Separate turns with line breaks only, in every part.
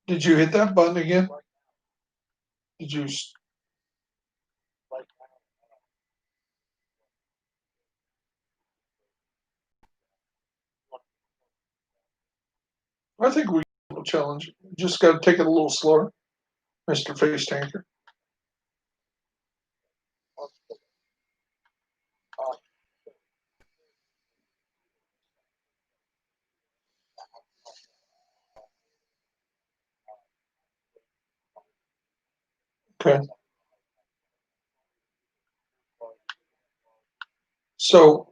Did you hit that button again? Did you? I think we will challenge. Just got to take it a little slower, Mister Face Tanker. Okay. So,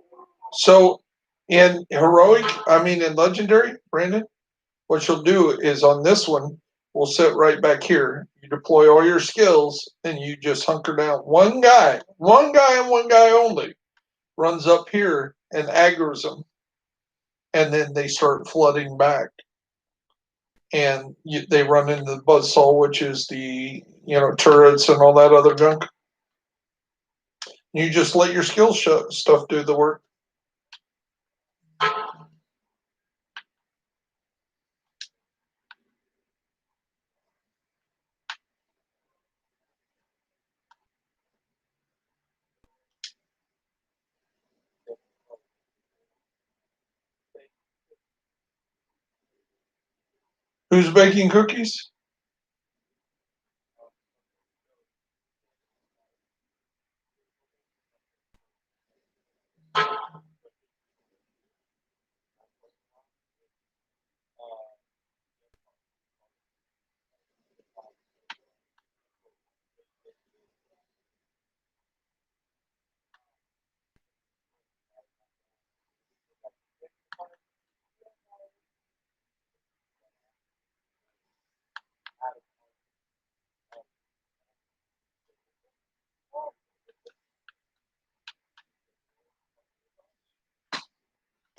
so in heroic, I mean in legendary, Brandon, what you'll do is on this one, we'll sit right back here. You deploy all your skills, and you just hunker down. One guy, and one guy only runs up here and aggroes them, and then they start flooding back, and they run into the buzzsaw, which is the turrets and all that other junk. You just let your skill stuff do the work. Who's baking cookies?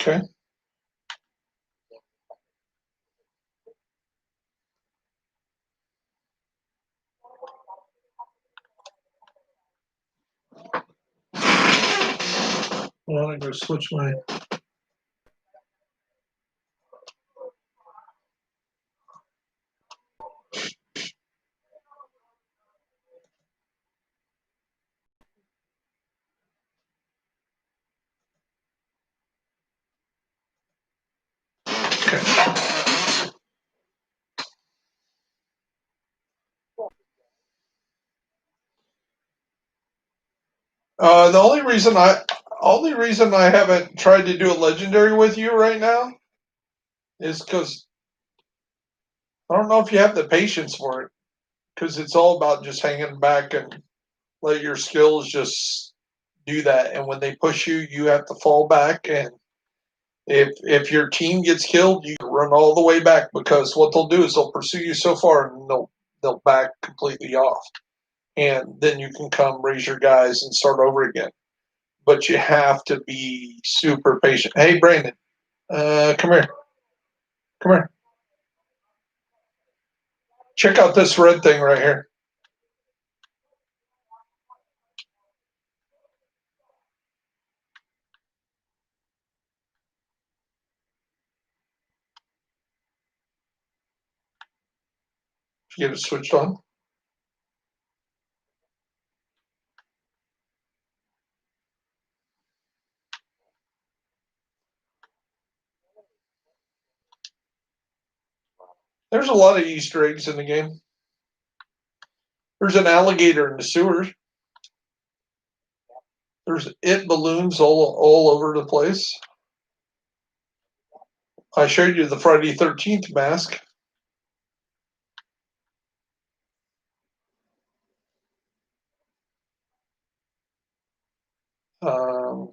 Okay. Well, I'm going to switch my. Okay. The only reason I haven't tried to do a legendary with you right now is because I don't know if you have the patience for it. Because it's all about just hanging back and let your skills just do that. And when they push you, you have to fall back. And if your team gets killed, you run all the way back because what they'll do is they'll pursue you so far and they'll back completely off. And then you can come raise your guys and start over again. But you have to be super patient. Hey, Brandon, come here. Come here. Check out this red thing right here. Get it switched on. There's a lot of Easter eggs in the game. There's an alligator in the sewers. There's balloons all over the place. I showed you the Friday 13th mask. Um,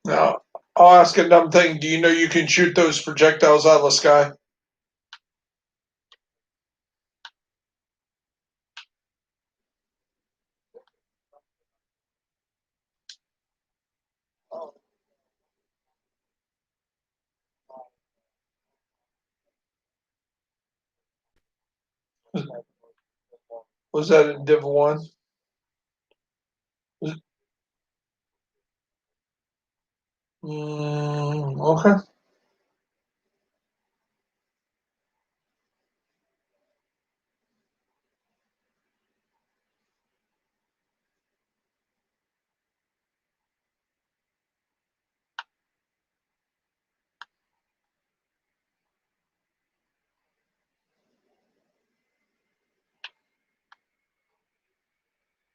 Now, I'll ask a dumb thing. Do you know you can shoot those projectiles out of the sky? Was that in Div 1? Okay.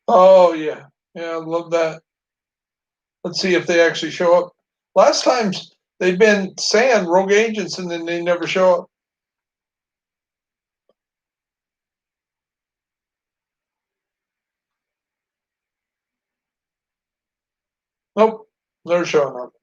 Oh, yeah. Yeah, I love that. Let's see if they actually show up. Last times they've been saying rogue agents and then they never show up. Nope, they're showing up.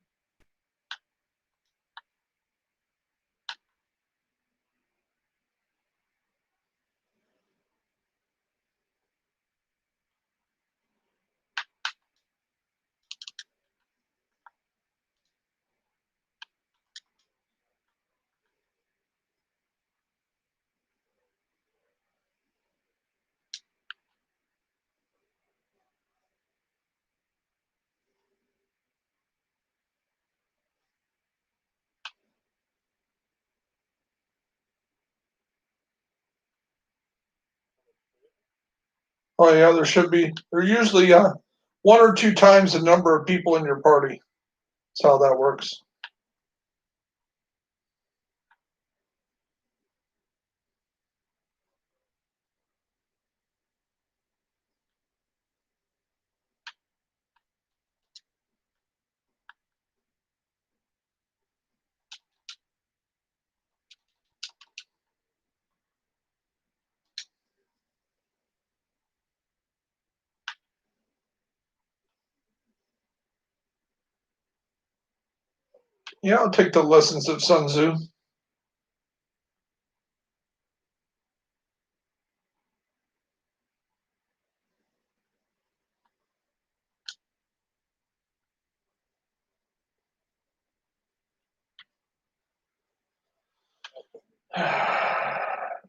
Oh yeah, there should be. They're usually one or two times the number of people in your party. That's how that works. Yeah, I'll take the lessons of Sun Tzu.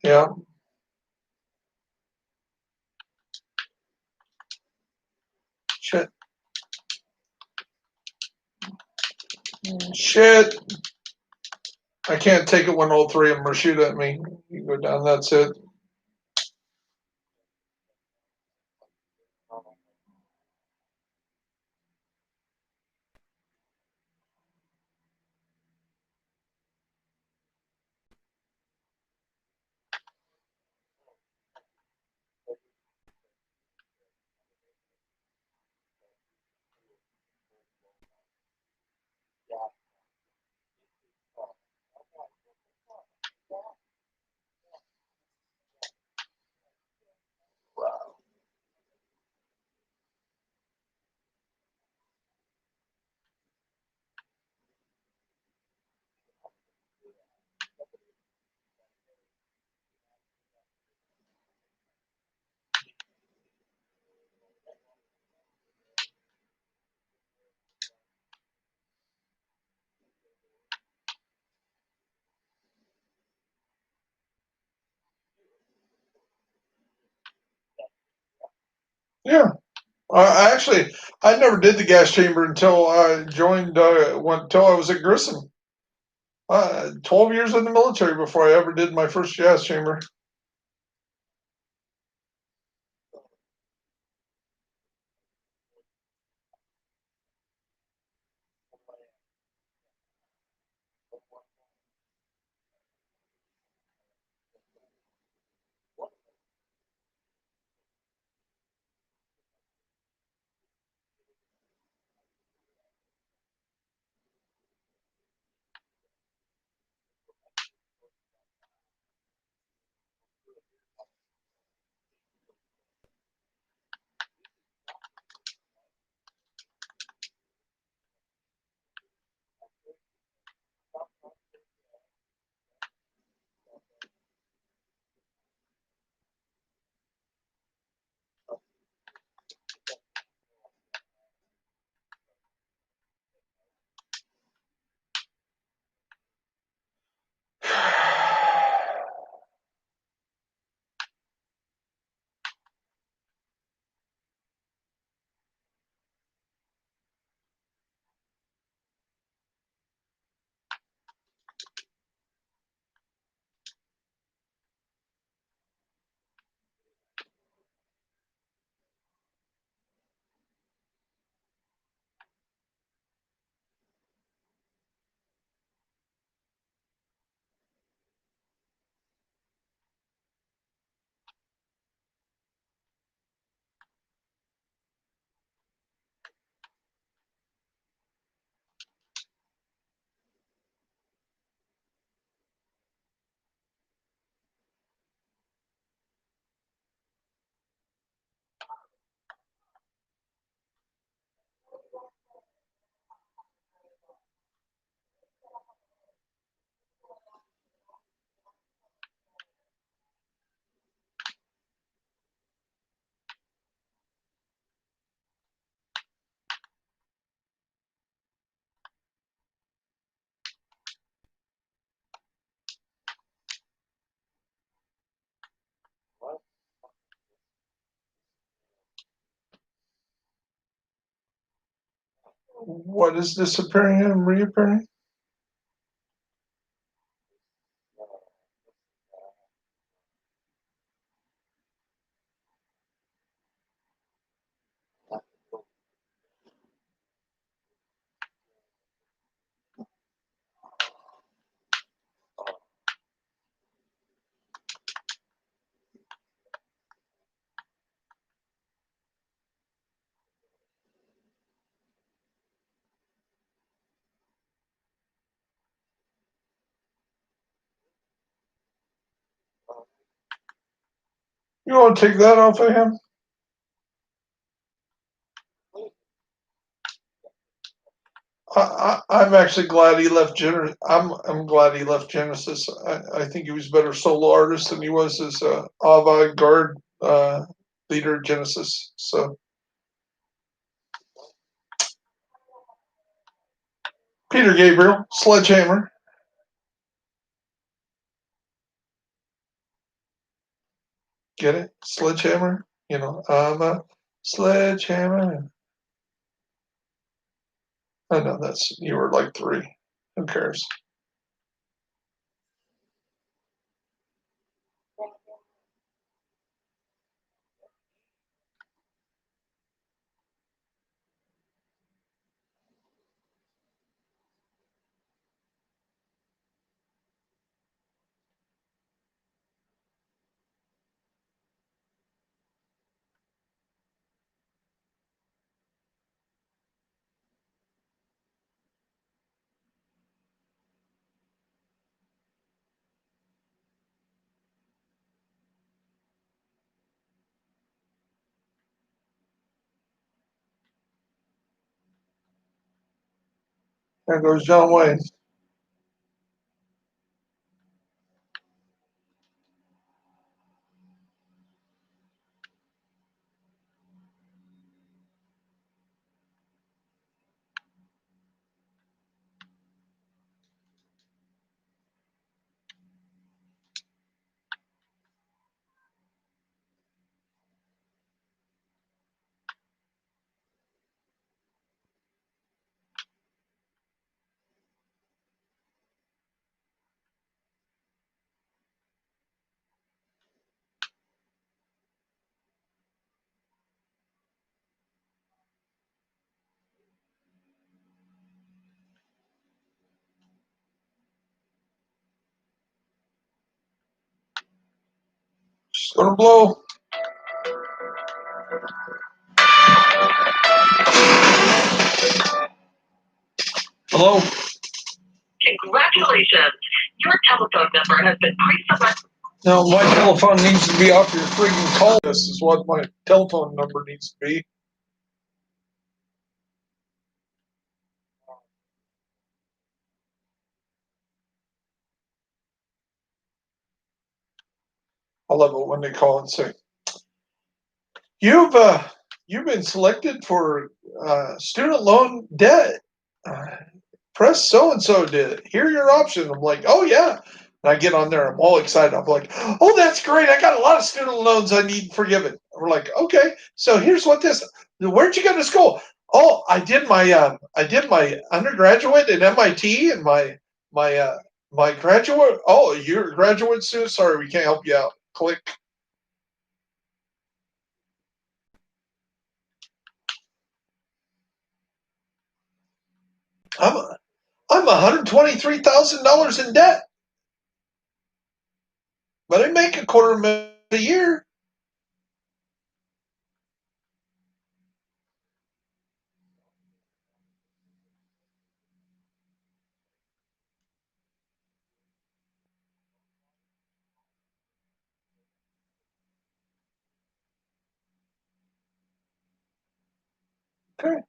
Yeah. Shit. Shit. I can't take it when all three of them are shooting at me. You go down, that's it. Yeah. Actually, I never did the gas chamber until I joined, until I was at Grissom. 12 years in the military before I ever did my first gas chamber. What is disappearing and reappearing? You want to take that off of him? I'm actually glad he left Genesis. I'm glad he left Genesis. I think he was a better solo artist than he was as avant-garde leader of Genesis. So Peter Gabriel, Sledgehammer, get it? Sledgehammer. You know, I'm a sledgehammer. I know that's you were like 3. Who cares? There goes John Wayne. Just gonna blow. Hello. Congratulations. Your telephone number has been pre-selected. No, my telephone needs to be off your freaking call. This is what my telephone number needs to be. I love it when they call and say, "You've you've been selected for student loan debt. Uh, Press so and so did it. Here are your options." I'm like, "Oh yeah." And I get on there. I'm all excited. I'm like, "Oh, that's great. I got a lot of student loans I need forgiven." We're like, "Okay, so here's what this. Where'd you go to school?" "Oh, I did my undergraduate at MIT and my my graduate. Oh, you're a graduate student. Sorry, we can't help you out." Click. I'm I'm $123,000 in debt, but I make a $250,000 a year. Okay.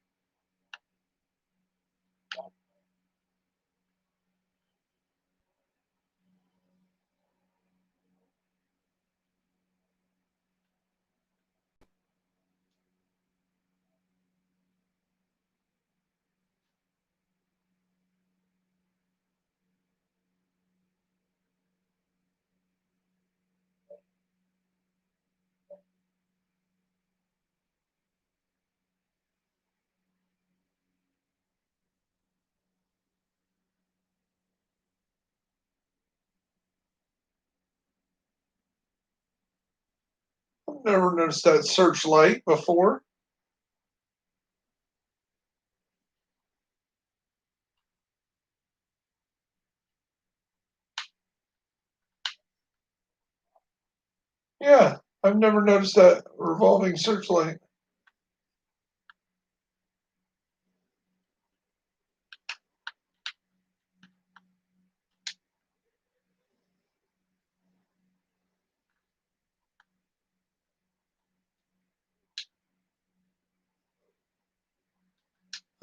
Never noticed that searchlight before. Yeah, I've never noticed that revolving searchlight.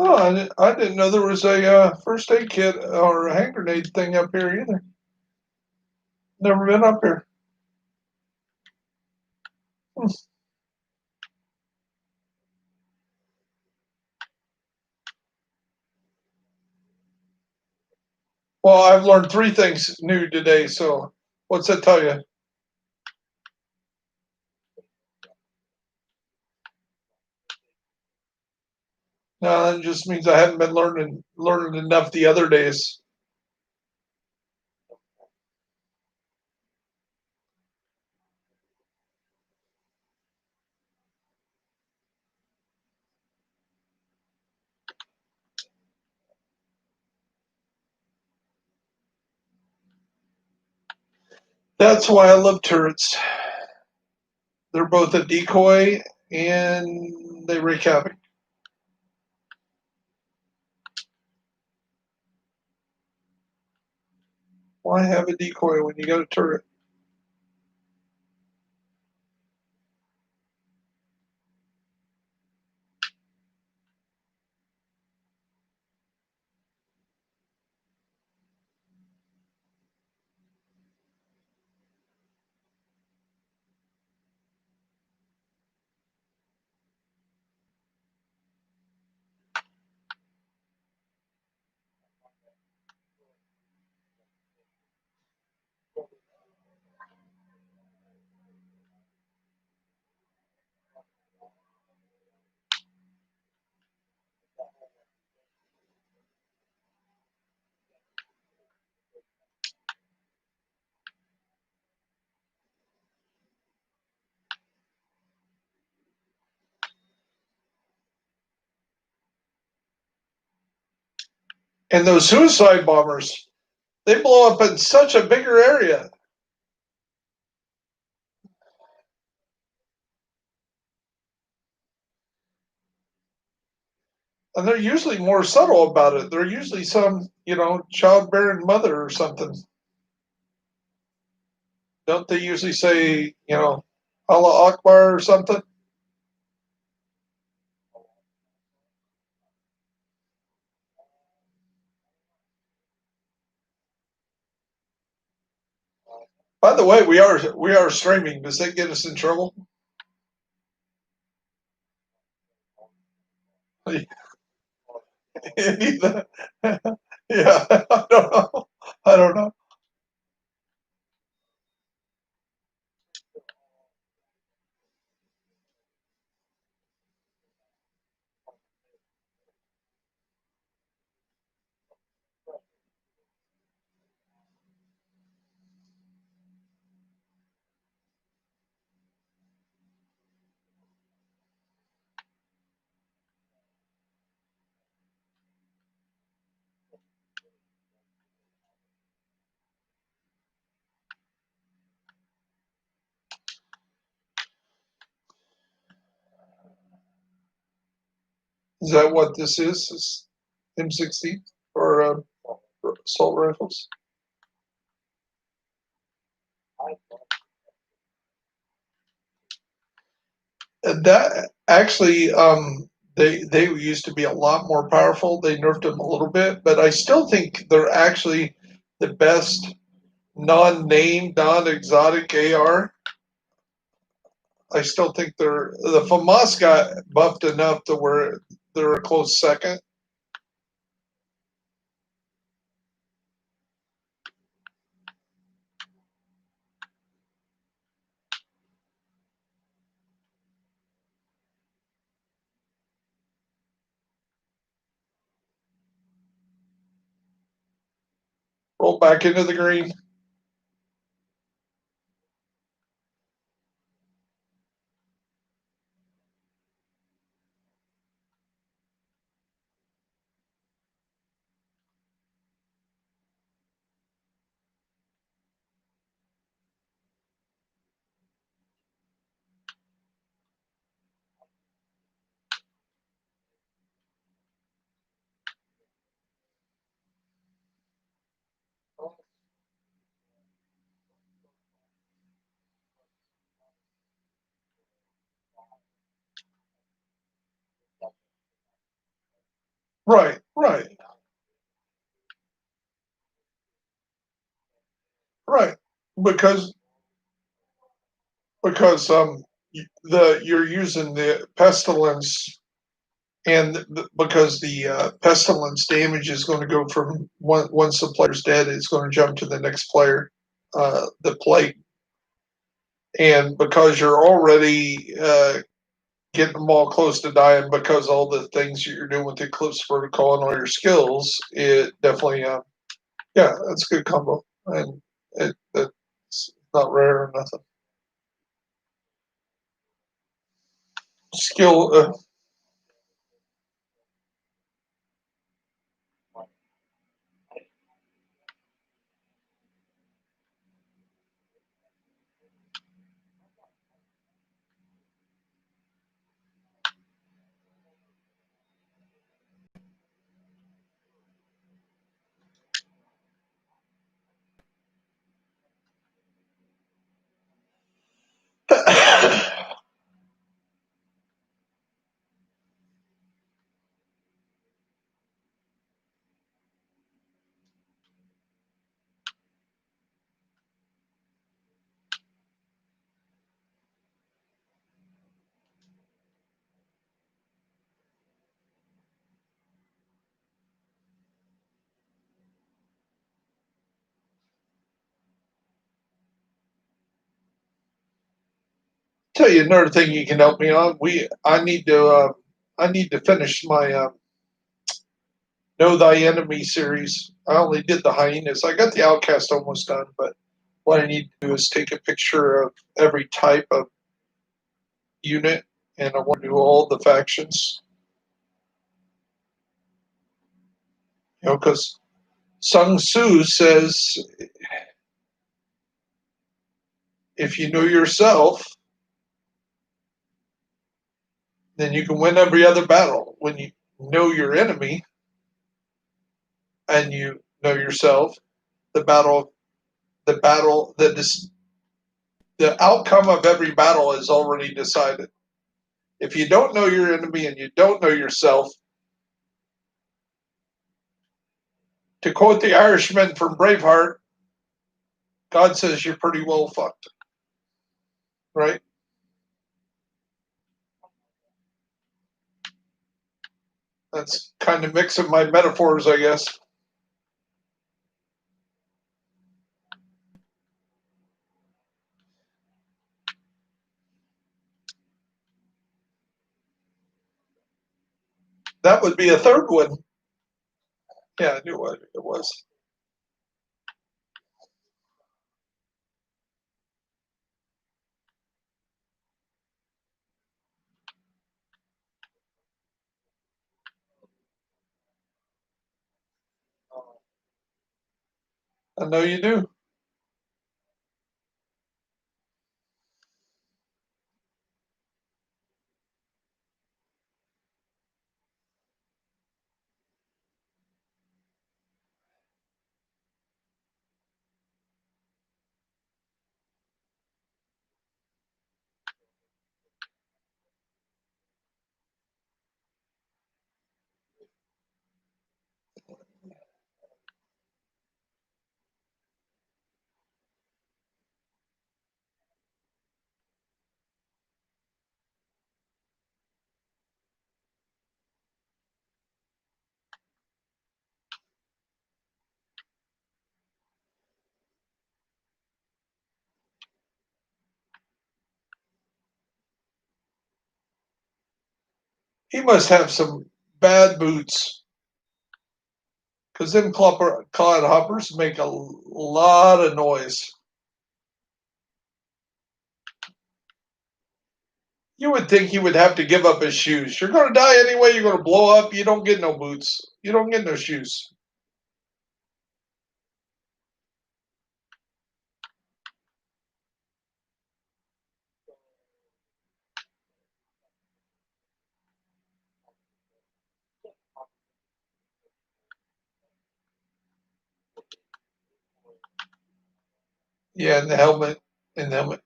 Oh, I didn't know there was a first aid kit or a hand grenade thing up here either. Never been up here. Hmm. Well, I've learned 3 things new today. So, what's that tell you? No, that just means I haven't been learning enough the other days. That's why I love turrets. They're both a decoy and they wreak havoc. Why have a decoy when you got a turret? And those suicide bombers, they blow up in such a bigger area. And they're usually more subtle about it. They're usually some, childbearing mother or something. Don't they usually say, Allah Akbar or something? By the way, we are streaming. Does that get us in trouble? yeah, I don't know. I don't know. Is that what this is? Is M60 or assault rifles? That actually, they used to be a lot more powerful. They nerfed them a little bit, but I still think they're actually the best non-name, non-exotic AR. I still think the FAMAS got buffed enough to where they're a close second. Roll back into the green. Right, right, right. Because you're using the pestilence, and because the pestilence damage is going to go from once the player's dead, it's going to jump to the next player, the plague, and because you're already getting them all close to dying because all the things you're doing with the Eclipse Protocol and all your skills, it definitely, yeah, that's a good combo, and it's not rare or nothing. Skill, tell you another thing you can help me on. I need to finish my Know Thy Enemy series. I only did the hyenas. I got the outcast almost done, but what I need to do is take a picture of every type of unit, and I want to do all the factions. You know, because Sun Tzu says, if you know yourself, then you can win every other battle. When you know your enemy and you know yourself, the battle, the outcome of every battle is already decided. If you don't know your enemy and you don't know yourself, to quote the Irishman from Braveheart, God says you're pretty well fucked, right? That's kind of mixing my metaphors, I guess. That would be a third one. Yeah, I knew what it was. I know you do. He must have some bad boots because them clodhoppers make a lot of noise. You would think he would have to give up his shoes. You're going to die anyway. You're going to blow up. You don't get no boots. You don't get no shoes. Yeah, and the helmet. And the helmet.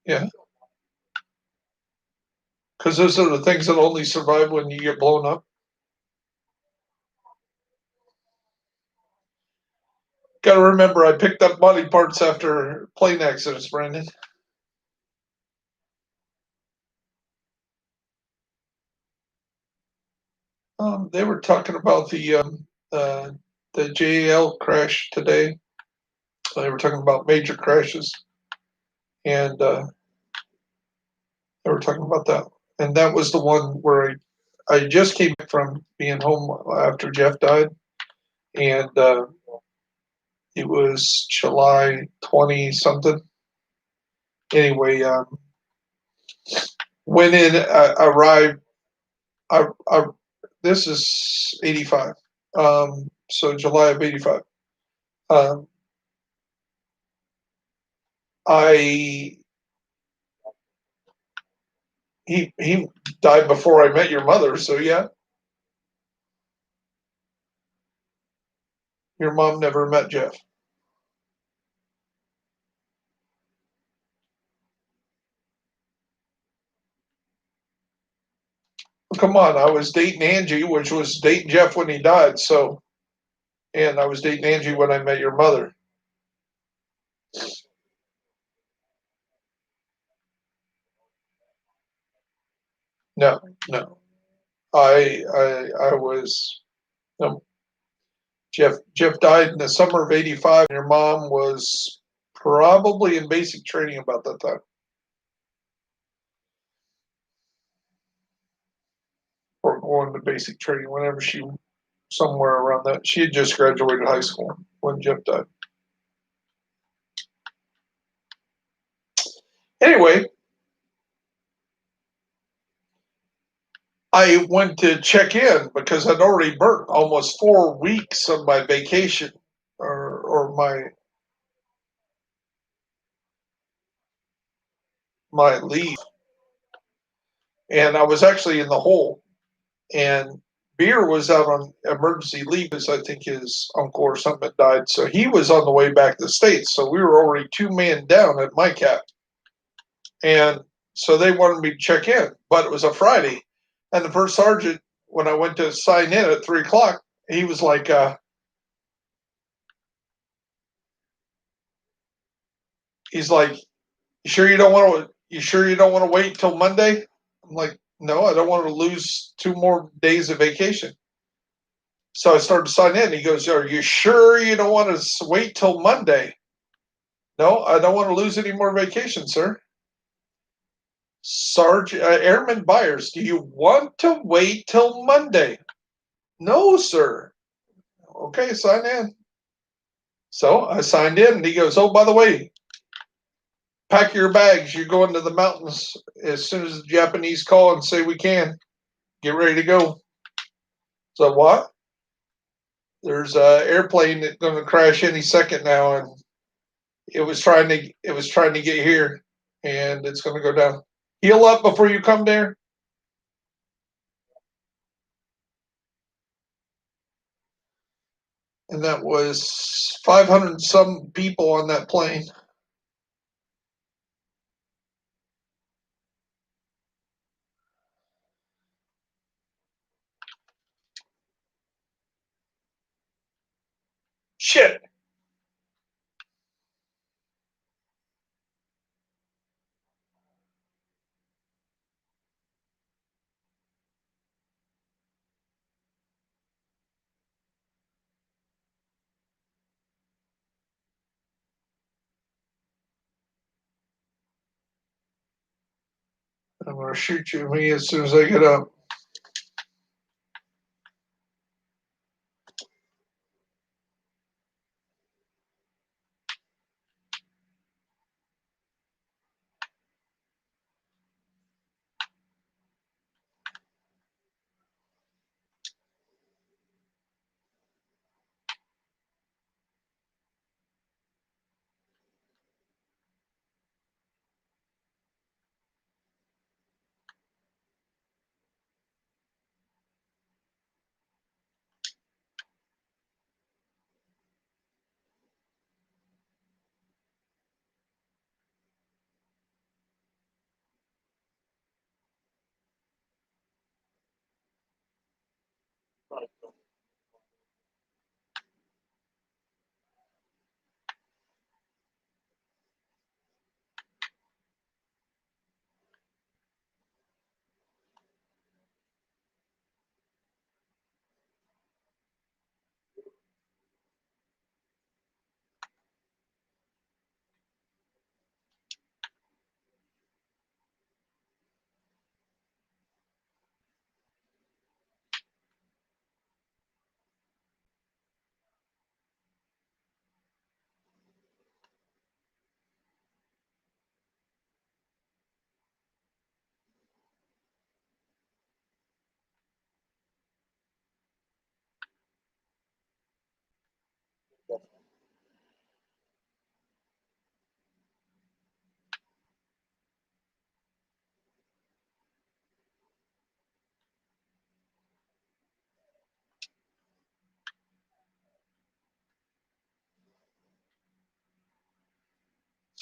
Yeah. Because those are the things that only survive when you get blown up. Got to remember, I picked up body parts after plane accidents, Brandon. They were talking about the JAL crash today. They were talking about major crashes, and they were talking about that. And that was the one where I just came back from being home after Jeff died, and it was July 20 something. Anyway, went in, arrived. I this is 85. So July of 85. Um, I he died before I met your mother, so yeah, your mom never met Jeff. Come on, I was dating Angie, which was dating Jeff when he died, so and I was dating Angie when I met your mother. No, no. I was no, Jeff died in the summer of 85. And your mom was probably in basic training about that time. Or going to basic training whenever she somewhere around that. She had just graduated high school when Jeff died. Anyway, I went to check in because I'd already burnt almost 4 weeks of my vacation or my leave, and I was actually in the hole. And Beer was out on emergency leave, as I think his uncle or something had died, so he was on the way back to the States. So we were already 2 men down at my cap, and so they wanted me to check in, but it was a Friday, and the first sergeant, when I went to sign in at 3 o'clock, he was like, he's like, "You sure you don't want to? You sure you don't want to wait till Monday?" I'm like, "No, I don't want to lose 2 more days of vacation." So I started to sign in. He goes, "Are you sure you don't want to wait till Monday?" "No, I don't want to lose any more vacation, sir." Sergeant Airman Byers, do you want to wait till Monday? "No, sir." "Okay, sign in." So I signed in, and he goes, "Oh, by the way, pack your bags. You're going to the mountains as soon as the Japanese call and say we can. Get ready to go." So what? There's a airplane that's going to crash any second now, and it was trying to get here, and it's going to go down. Heal up before you come there. And that was 500 some people on that plane. Shit. I'm going to shoot you me as soon as I get up.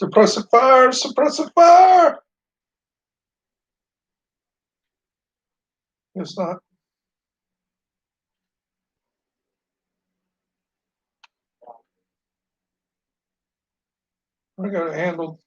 Suppressive fire! Suppressive fire! It's not. I got it handled.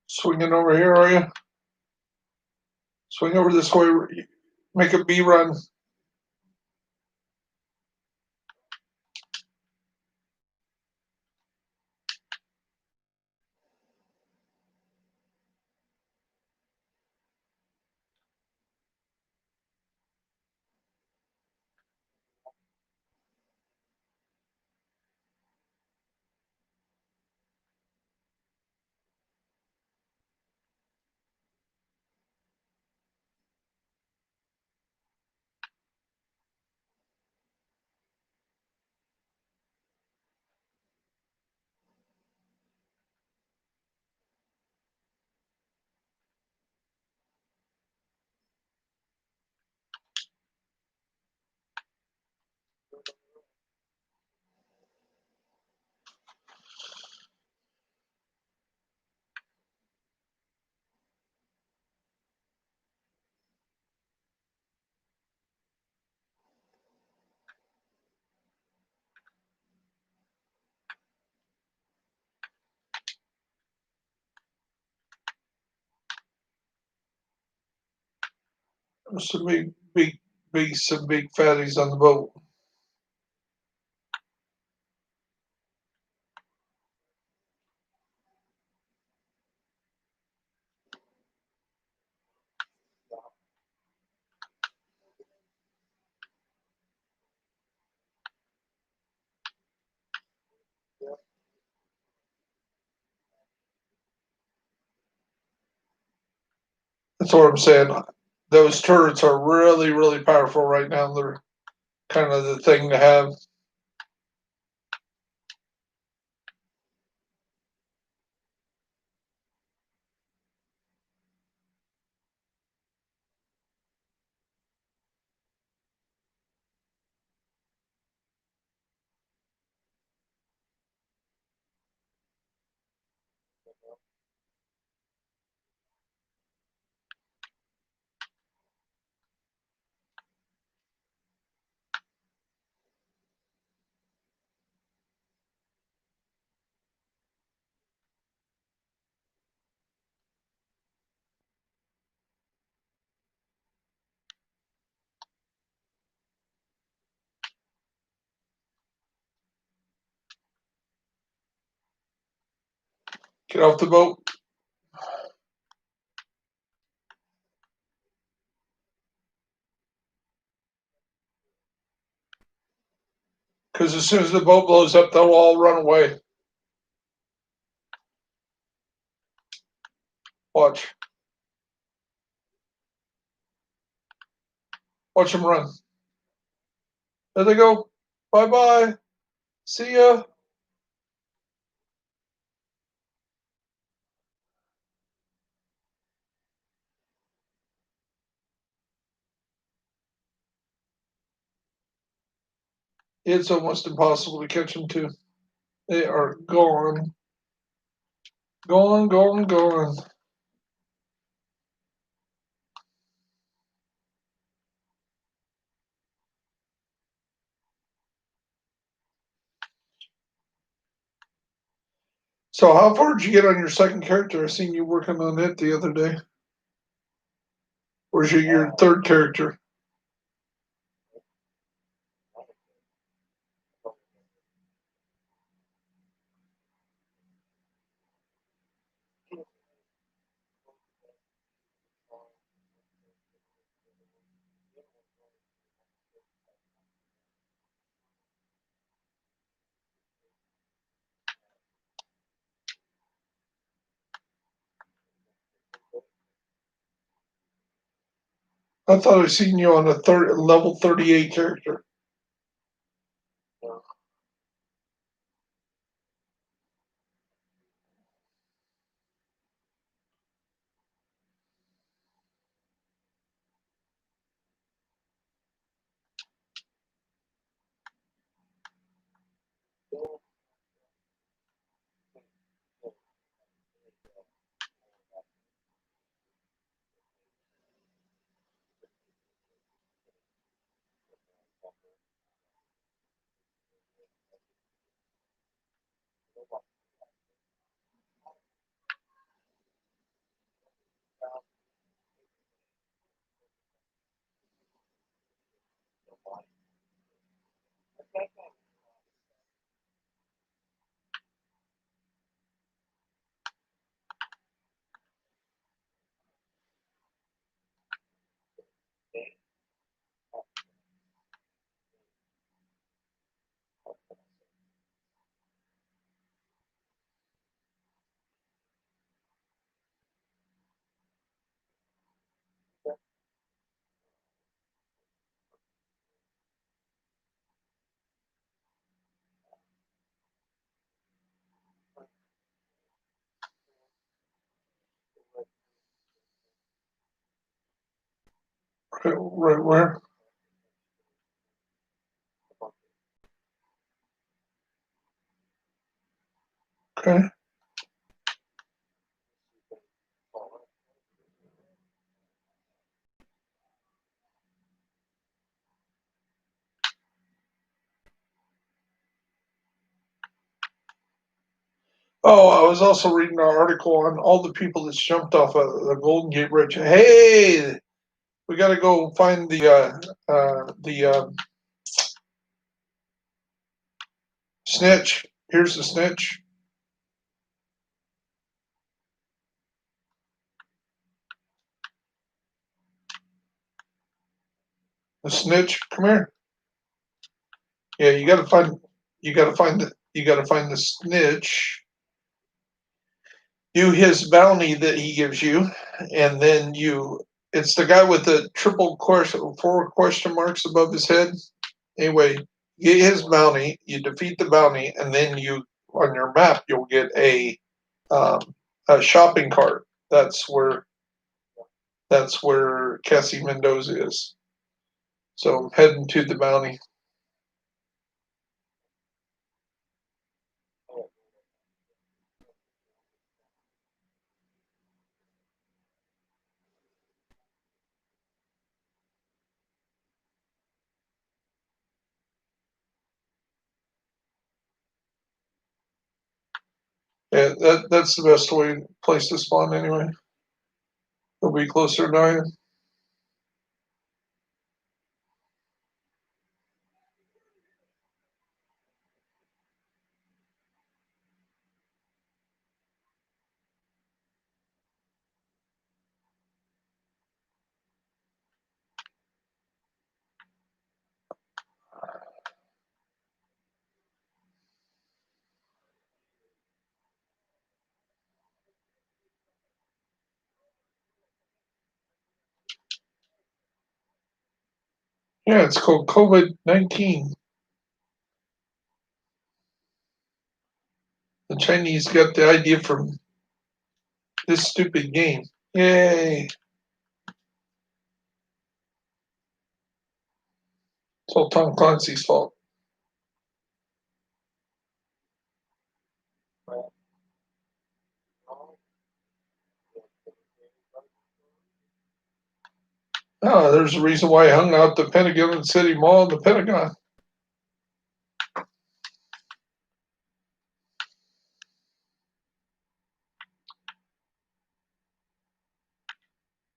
Swinging over here, are you? Swing over this way. Make a B run. There's some some big fatties on the boat. That's what I'm saying. Those turrets are really, really powerful right now. They're kind of the thing to have. Get off the boat. Because as soon as the boat blows up, they'll all run away. Watch. Watch them run. There they go. Bye-bye. See ya. It's almost impossible to catch them, too. They are gone. Gone, gone, gone. So how far did you get on your second character? I seen you working on it the other day. Or is it your third character? I thought I seen you on a level 38 character. Right where? Okay. Oh, I was also reading an article on all the people that jumped off of the Golden Gate Bridge. Hey, we got to go find the snitch. Here's the snitch. The snitch. Come here. Yeah, you got to find. You got to find the. You got to find the snitch. Do his bounty that he gives you, and then you. It's the guy with the four question marks above his head. Anyway, get his bounty. You defeat the bounty, and then you on your map you'll get um, a shopping cart. That's where Cassie Mendoza is. So I'm heading to the bounty. Yeah, that's the best place to spawn anyway. It'll be closer to dying. Yeah, it's called COVID-19. The Chinese got the idea from this stupid game. Yay! It's all Tom Clancy's fault. Oh, there's a reason why I hung out the Pentagon City Mall and the Pentagon.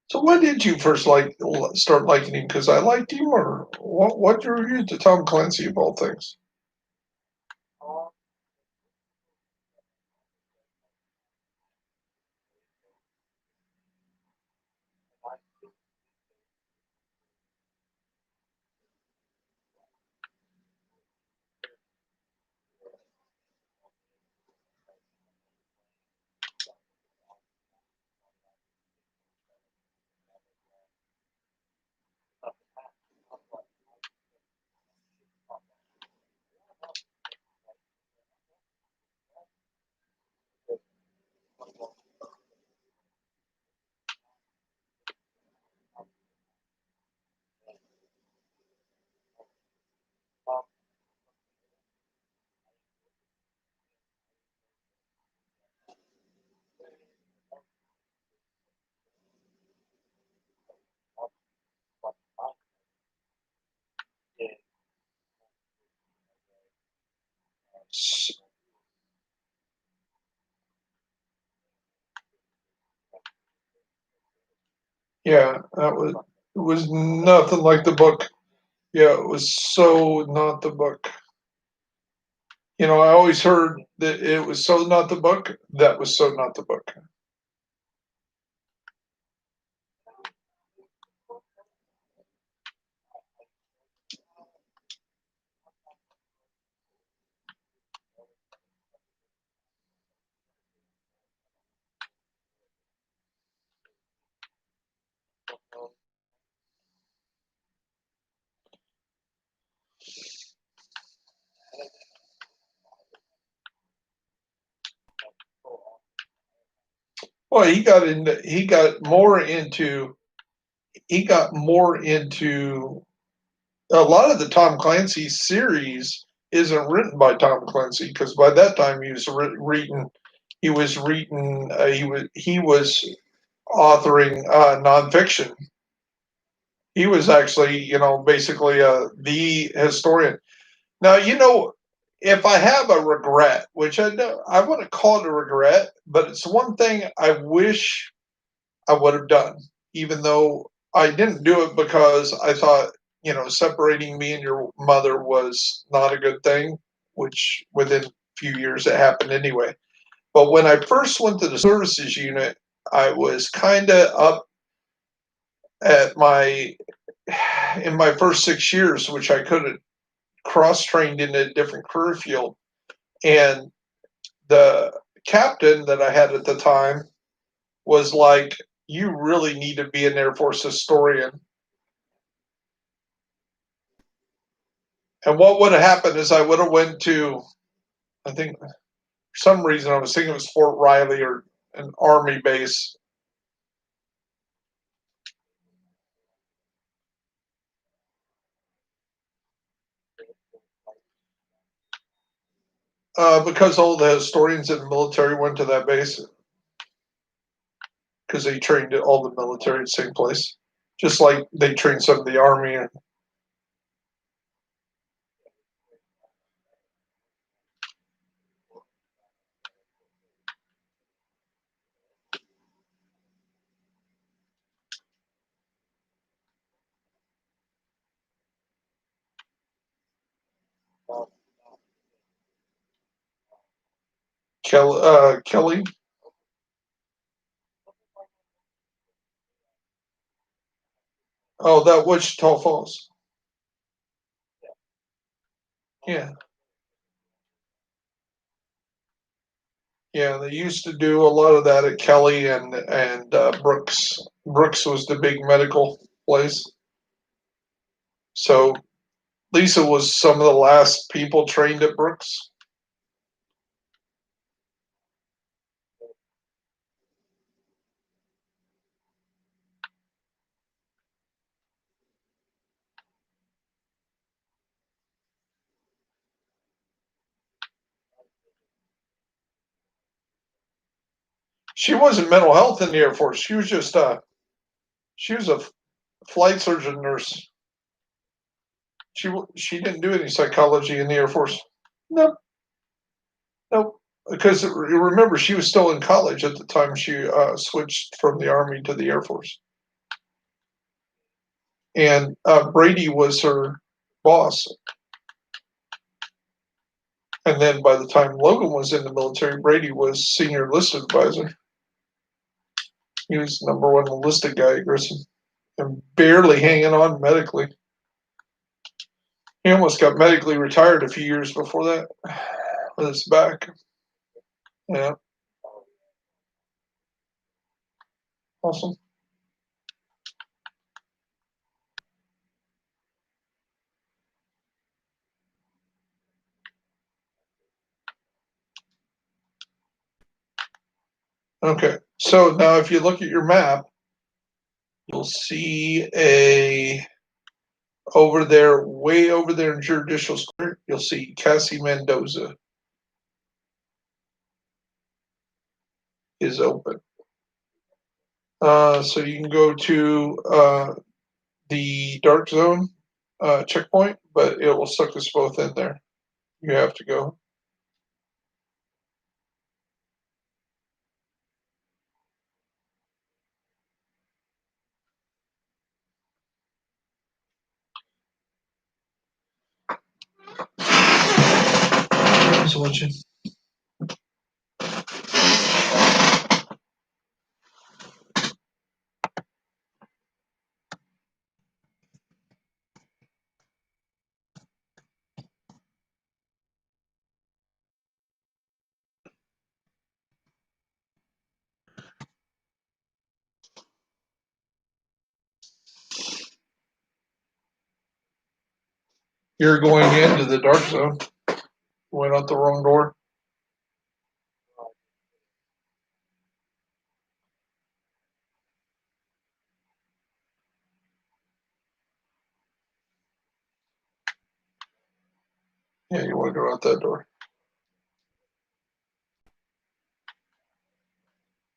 So when did you first start liking him? Because I liked him, or what drew you to Tom Clancy of all things? Yeah, it was nothing like the book. Yeah, it was so not the book. You know, I always heard that it was so not the book. That was so not the book. Well, he got more into a lot of the Tom Clancy series isn't written by Tom Clancy because by that time he was authoring nonfiction. He was actually, basically the historian. Now, if I have a regret, which I wouldn't call it a regret, but it's one thing I wish I would have done, even though I didn't do it because I thought, separating me and your mother was not a good thing, which within a few years it happened anyway. But when I first went to the services unit, I was kind of up at in my first 6 years, which I could have cross trained in a different career field. And the captain that I had at the time was like, "You really need to be an Air Force historian." And what would have happened is I would have went to, I think, for some reason I was thinking it was Fort Riley or an Army base, because all the historians in the military went to that base because they trained all the military at the same place, just like they trained some of the Army. And Kelly. Oh, that Wichita Falls. Yeah. Yeah, they used to do a lot of that at Kelly and Brooks. Brooks was the big medical place. So Lisa was some of the last people trained at Brooks. She wasn't mental health in the Air Force. She was just she was a flight surgeon nurse. She didn't do any psychology in the Air Force. Nope, nope. Because remember, she was still in college at the time she switched from the Army to the Air Force, and Brady was her boss. And then by the time Logan was in the military, Brady was senior enlisted advisor. He was number one enlisted guy at Grissom and barely hanging on medically. He almost got medically retired a few years before that with his back. Yeah, awesome. Okay, so now if you look at your map, you'll see over there, way over there in Judicial Square, you'll see Cassie Mendoza is open. So you can go to the dark zone checkpoint, but it will suck us both in there. You have to go. I was watching. You're going into the dark zone. Went out the wrong door. Yeah, you want to go out that door.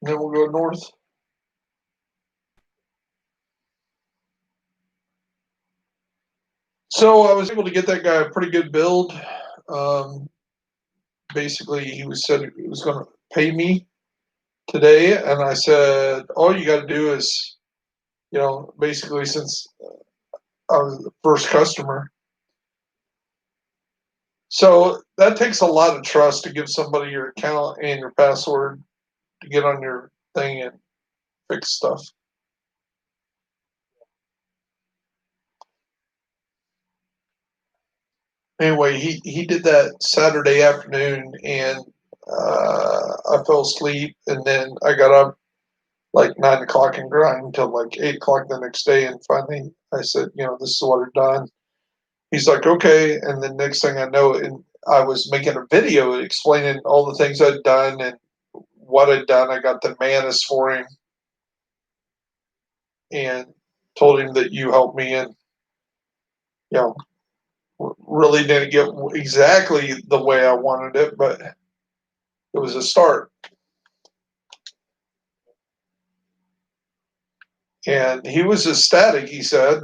And then we'll go north. So I was able to get that guy a pretty good build. Um, Basically, he said he was going to pay me today, and I said, all you got to do is, basically since I was the first customer. So that takes a lot of trust to give somebody your account and your password to get on your thing and fix stuff. Anyway, he did that Saturday afternoon, and I fell asleep, and then I got up like 9 o'clock and grind until like 8 o'clock the next day, and finally I said, this is what I've done. He's like, okay, and then next thing I know, and I was making a video explaining all the things I'd done and what I'd done. I got the Manus for him and told him that you helped me, and you know really didn't get exactly the way I wanted it, but it was a start. And he was ecstatic, he said.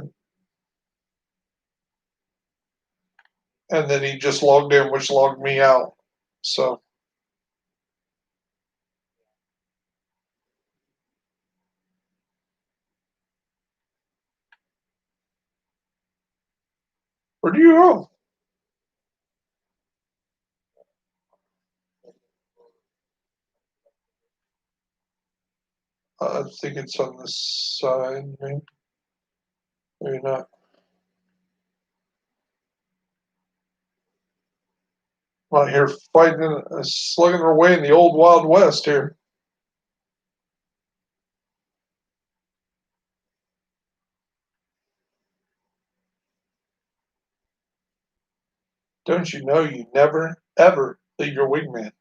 And then he just logged in, which logged me out. So, where do you go? I think it's on this side, maybe not. Out here fighting, slugging our way in the old Wild West here. Don't you know you never, ever leave your wingman?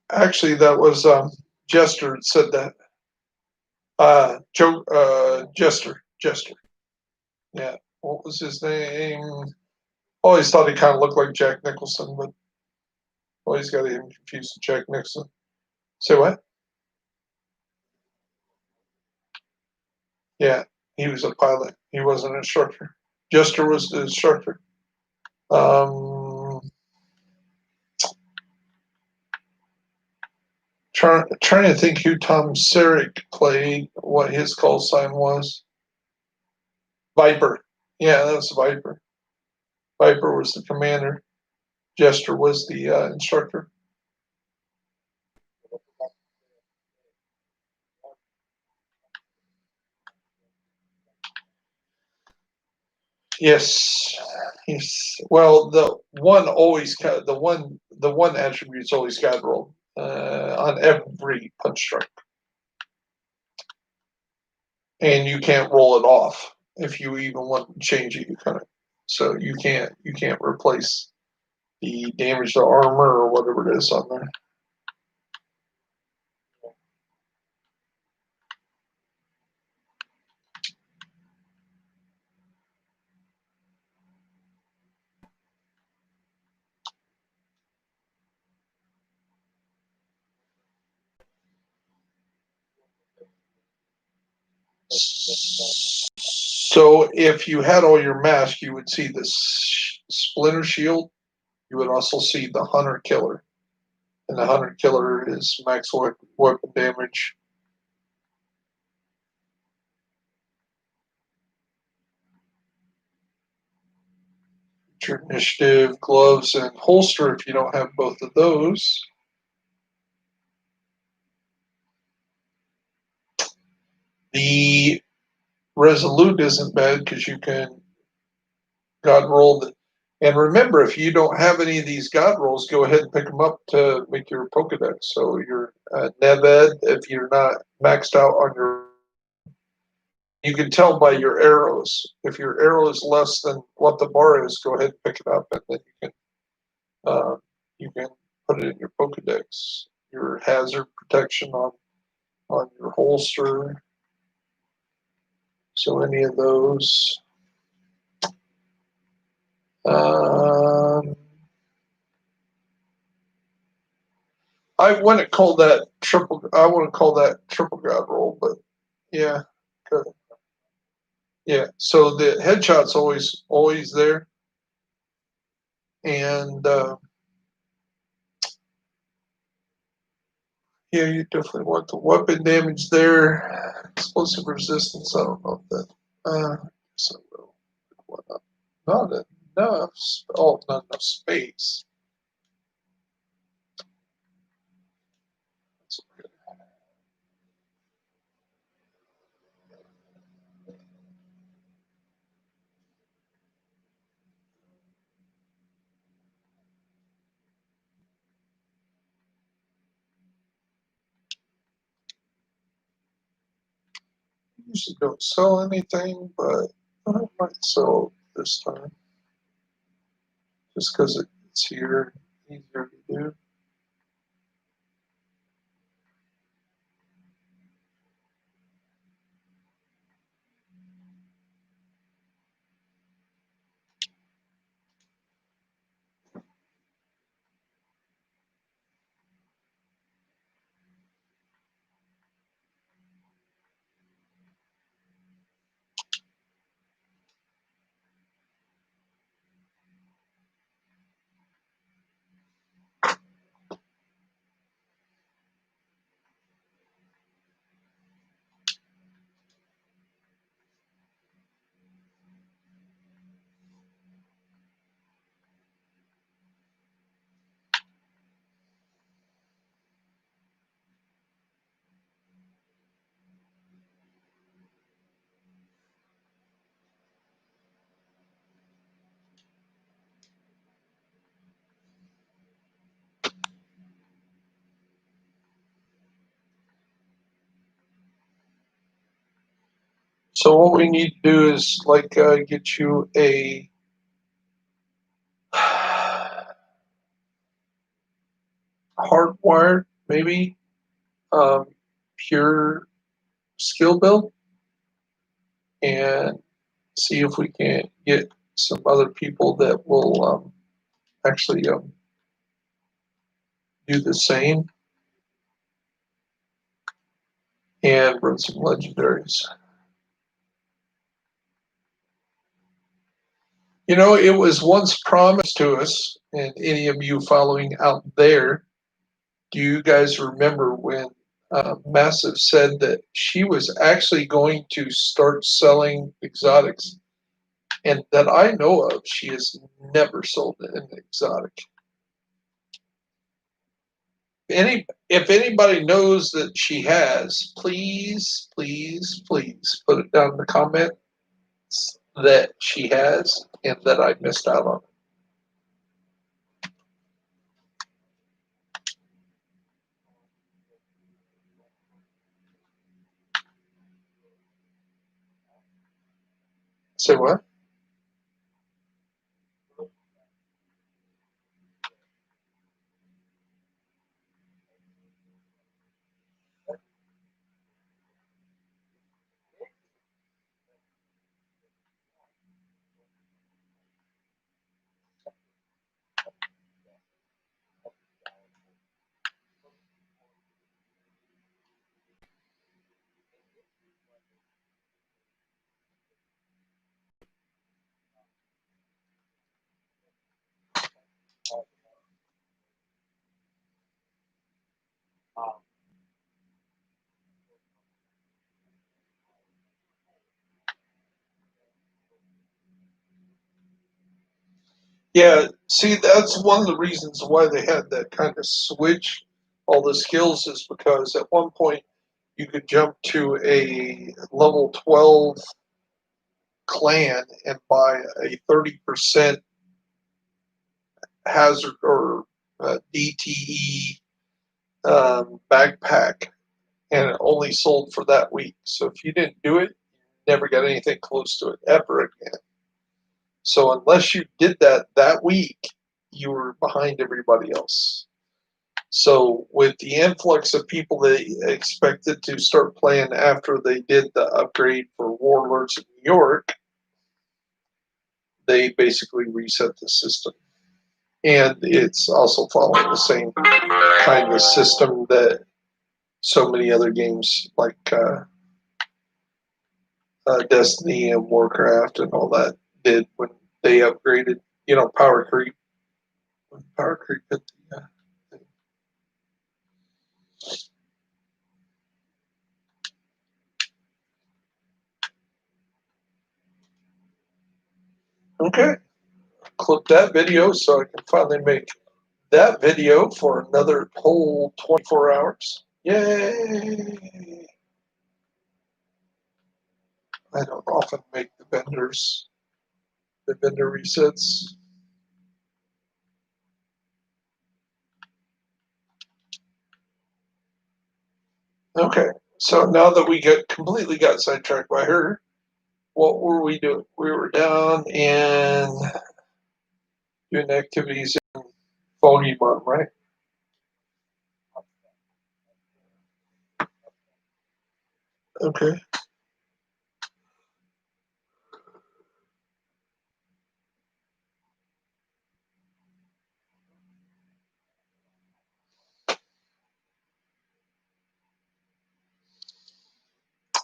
Actually, that was Jester said that. Jester. Yeah. What was his name? Always thought he kind of looked like Jack Nicholson, but always got him confused with Jack Nicholson. Say what? Yeah, he was a pilot. He wasn't an instructor. Jester was the instructor. Um, trying to think who Tom Selleck played, what his call sign was. Viper. Yeah, that was Viper. Viper was the commander. Jester was the instructor. Yes. Yes. Well, the one attribute's always God roll on every punch strike, and you can't roll it off if you even want to change it. You kind of so you can't replace the damage to armor or whatever it is on there. So if you had all your mask, you would see the splinter shield. You would also see the hunter killer, and the hunter killer is max weapon damage. Your initiative, gloves, and holster if you don't have both of those. The resolute isn't bad because you can God roll. And remember, if you don't have any of these God rolls, go ahead and pick them up to make your Pokedex. So your Neved, if you're not maxed out on your, you can tell by your arrows. If your arrow is less than what the bar is, go ahead and pick it up, and then you can put it in your Pokedex. Your hazard protection on your holster. So any of those. Um, I wouldn't call that triple. I wouldn't call that triple God roll, but yeah, good. Yeah. So the headshot's always there, and yeah, you definitely want the weapon damage there. Explosive resistance. I don't know if that. So not enough. Oh, not enough space. That's okay. Usually don't sell anything, but I might sell this time just because it's here, easier to do. So what we need to do is like get you a hardwired, maybe pure skill build, and see if we can get some other people that will actually do the same and run some legendaries. You know, it was once promised to us, and any of you following out there, do you guys remember when Massive said that she was actually going to start selling exotics? And that I know of, she has never sold an exotic. If anybody knows that she has, please, please, please put it down in the comments that she has and that I missed out on. Say what? Yeah, see, that's one of the reasons why they had that kind of switch all the skills is because at one point you could jump to a level 12 clan and buy a 30% hazard or DTE backpack, and it only sold for that week. So if you didn't do it, you never got anything close to it ever again. So unless you did that week, you were behind everybody else. So with the influx of people that expected to start playing after they did the upgrade for Warlords of New York, they basically reset the system. And it's also following the same kind of system that so many other games like Destiny and Warcraft and all that did when they upgraded. You know, Power Creep. When Power Creep hit the thing. Okay, clip that video so I can finally make that video for another whole 24 hours. Yay! I don't often make the vendor resets. Okay, so now that we completely got sidetracked by her, what were we doing? We were down and doing activities in Foggy Bottom, right? Okay.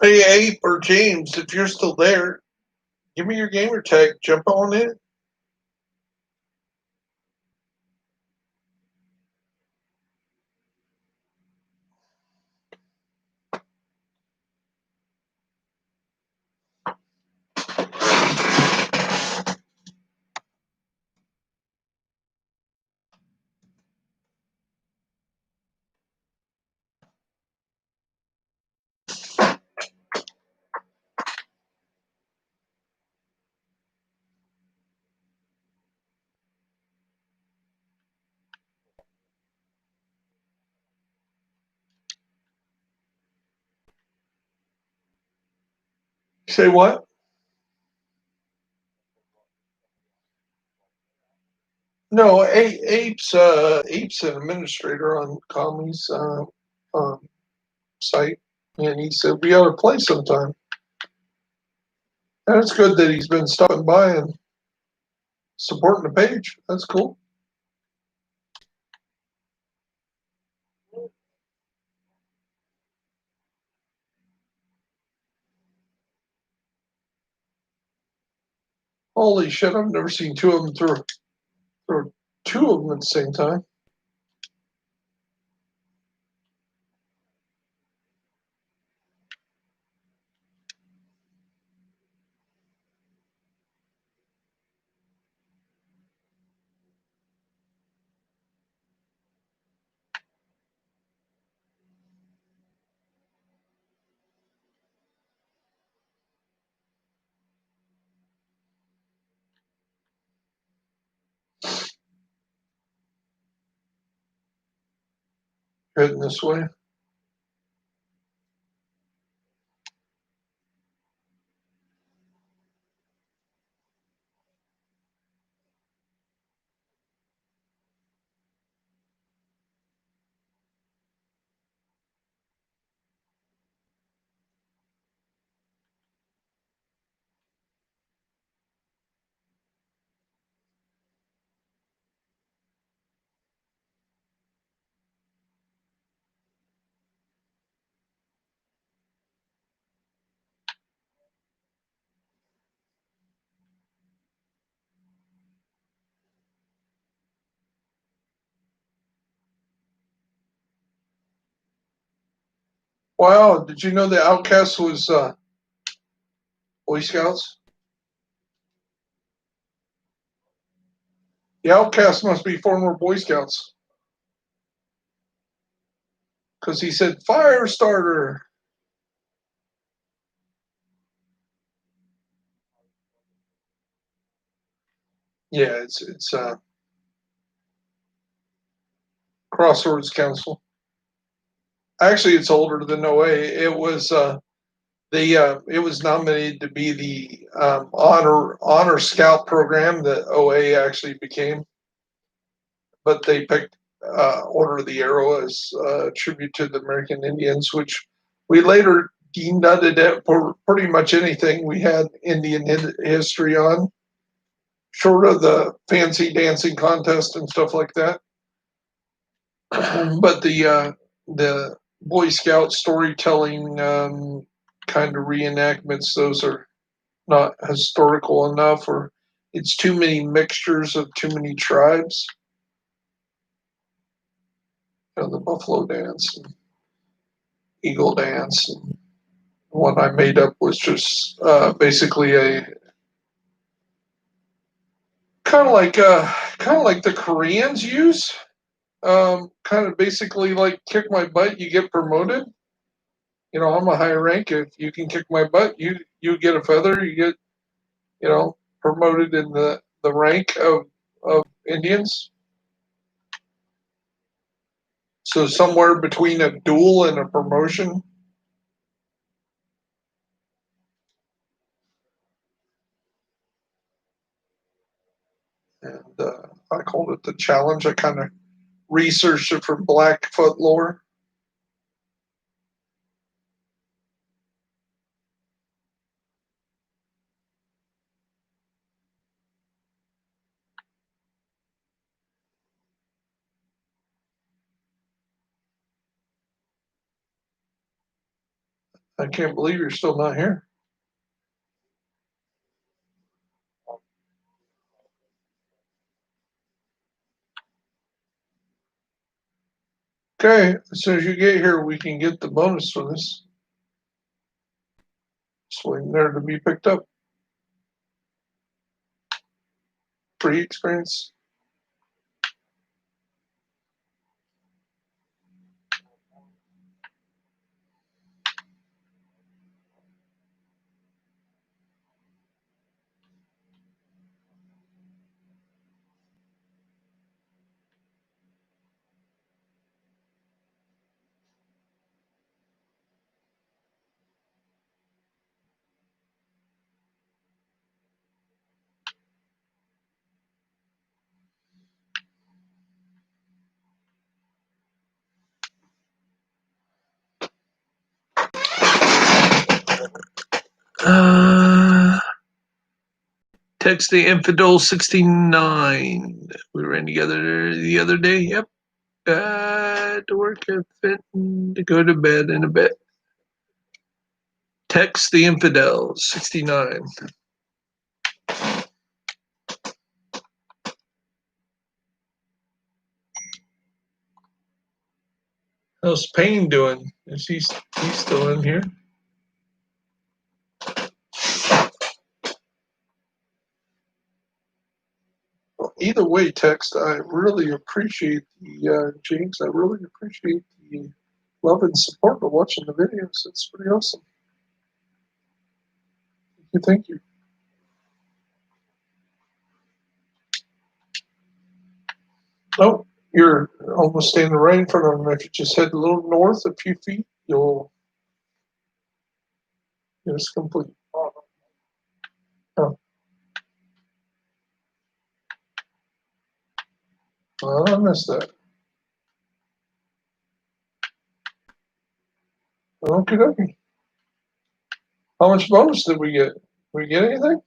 Hey, Abe or James, if you're still there, give me your gamer tag. Jump on in. Say what? No, Ape's an administrator on Kami's site, and he said we ought to play sometime. And it's good that he's been stopping by and supporting the page. That's cool. Holy shit! I've never seen two of them throw two of them at the same time. Heading this way. Wow, did you know the Outcast was Boy Scouts? The Outcast must be former Boy Scouts. Because he said fire starter. Yeah, it's Crossroads Council. Actually, it's older than OA. It was nominated to be the honor scout program that OA actually became, but they picked Order of the Arrow as a tribute to the American Indians, which we later denuded it for pretty much anything we had Indian history on, short of the fancy dancing contest and stuff like that. But the Boy Scout storytelling kind of reenactments, those are not historical enough, or it's too many mixtures of too many tribes. You know, the Buffalo Dance, and Eagle Dance. And one I made up was just basically a kind of like the Koreans use. Kind of basically like kick my butt, you get promoted. You know, I'm a high rank. If you can kick my butt, you get a feather. You get, you know, promoted in the rank of Indians. So somewhere between a duel and a promotion. And I called it the challenge. I kind of researched it from Blackfoot lore. I can't believe you're still not here. Okay, as soon as you get here, we can get the bonus for this. Just waiting there to be picked up. Free experience. Text the infidel 69. We ran together the other day. Yep. To work at Fenton to go to bed in a bit. Text the infidel 69. How's Payne doing? Is he's still in here? Well, either way, text. I really appreciate the James. I really appreciate the love and support of watching the videos. It's pretty awesome. Thank you. Oh, you're almost standing right in front of them. If you just head a little north a few feet, it's complete. Oh, I missed that. Okay, okay. How much bonus did we get? Did we get anything?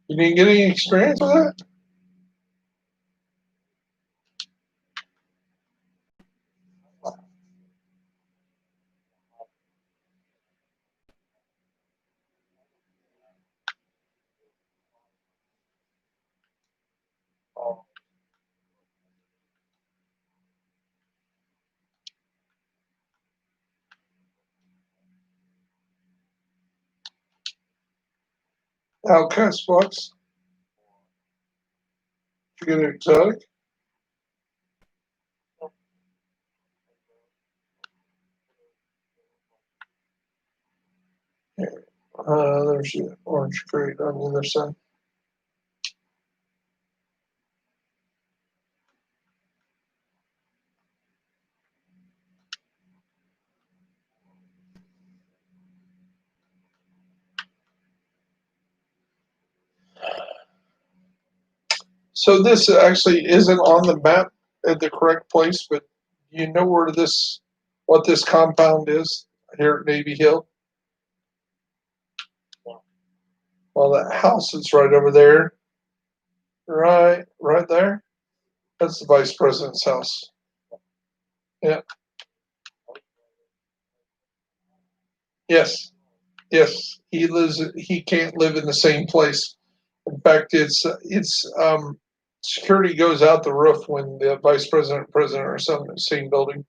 You didn't get any experience with that? Outcast box. Did you get an exotic? There's the orange crate on the other side. So this actually isn't on the map at the correct place, but you know what this compound is here at Navy Hill? Well, that house is right over there. Right there. That's the vice president's house. Yeah. Yes. Yes. He can't live in the same place. In fact, it's security goes out the roof when the vice president, president are in the same building.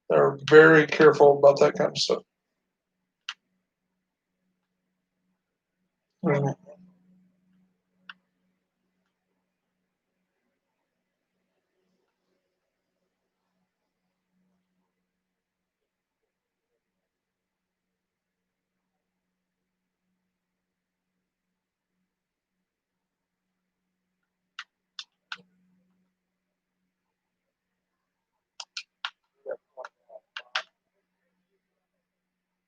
They're very careful about that kind of stuff. Mm-hmm.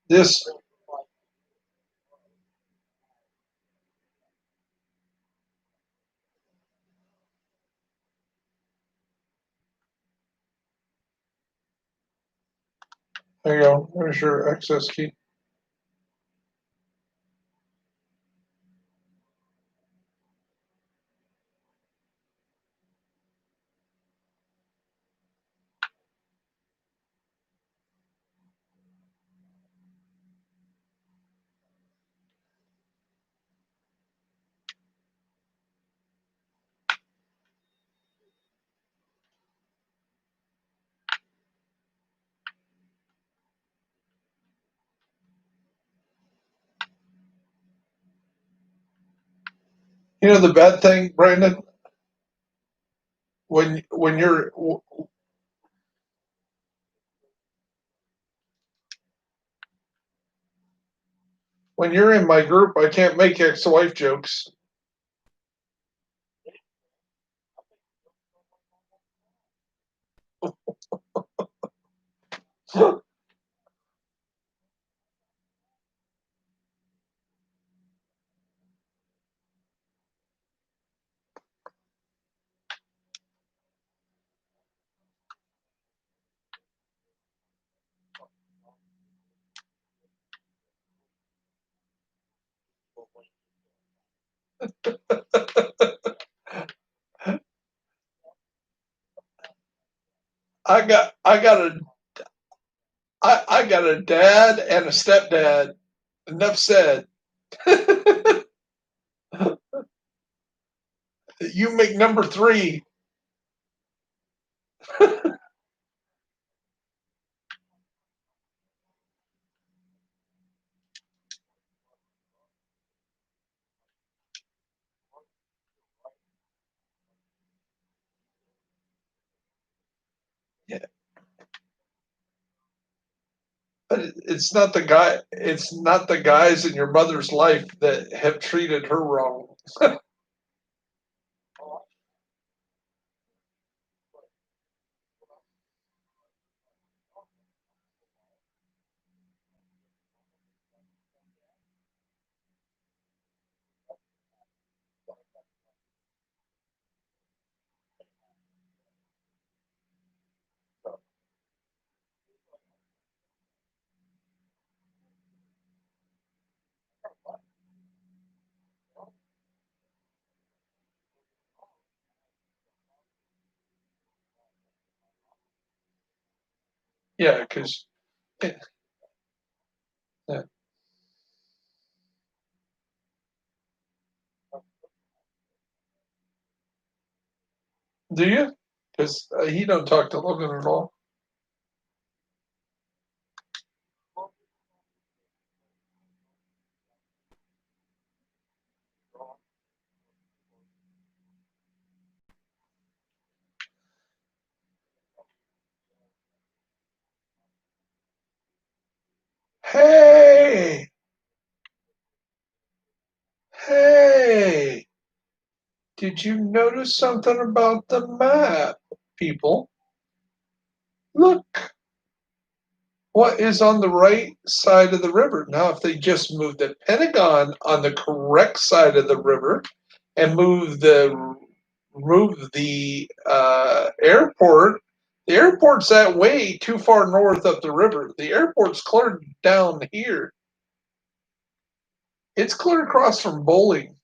This there you go. There's your access key. You know the bad thing, Brandon, when you're in my group, I can't make ex-wife jokes. I got a dad and a stepdad. Enough said. You make number three. Yeah, but it's not the guy. It's not the guys in your mother's life that have treated her wrong. Yeah, because yeah. Do you? Because he don't talk to Logan at all. Hey, hey! Did you notice something about the map, people? Look, what is on the right side of the river? Now, if they just move the Pentagon on the correct side of the river and move the airport, the airport's that way too far north up the river. The airport's clear down here. It's clear across from Bowling,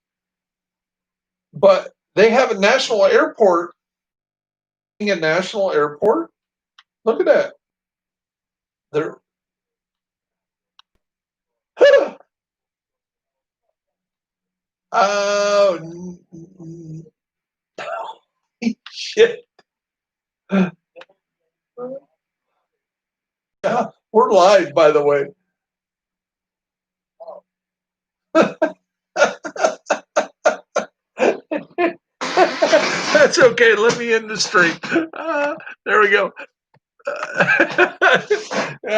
but they have a national airport. A national airport. Look at that. They're oh shit. Yeah, we're live, by the way. That's okay. Let me end the stream. There we go.